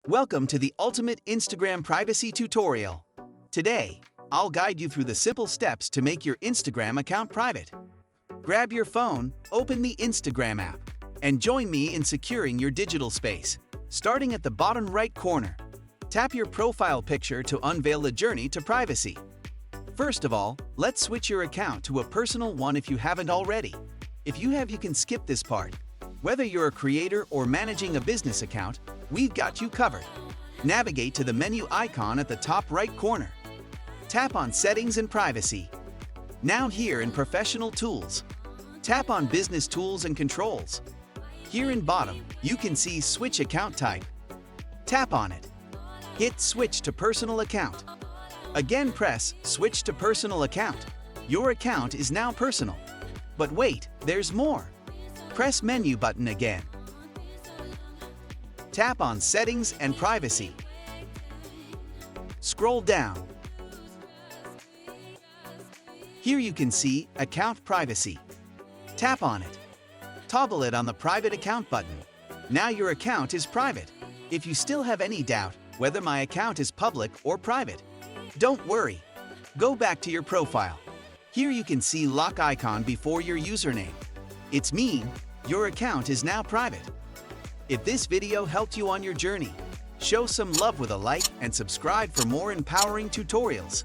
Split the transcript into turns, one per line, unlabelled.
Welcome to the ultimate Instagram privacy tutorial. Today, I'll guide you through the simple steps to make your Instagram account private. Grab your phone, open the Instagram app, and join me in securing your digital space. Starting at the bottom right corner, tap your profile picture to unveil the journey to privacy. First of all, let's switch your account to a personal one if you haven't already. If you have, you can skip this part. Whether you're a creator or managing a business account, we've got you covered. Navigate to the menu icon at the top right corner. Tap on Settings and Privacy. Now here in Professional Tools, tap on Business Tools and Controls. Here in bottom, you can see Switch Account Type. Tap on it. Hit Switch to Personal Account. Again, press Switch to Personal Account. Your account is now personal. But wait, there's more. Press Menu button again. Tap on Settings and Privacy. Scroll down. Here you can see Account Privacy. Tap on it. Toggle it on the Private Account button. Now your account is private. If you still have any doubt whether my account is public or private, don't worry. Go back to your profile. Here you can see lock icon before your username. It's mean your account is now private. If this video helped you on your journey, show some love with a like and subscribe for more empowering tutorials.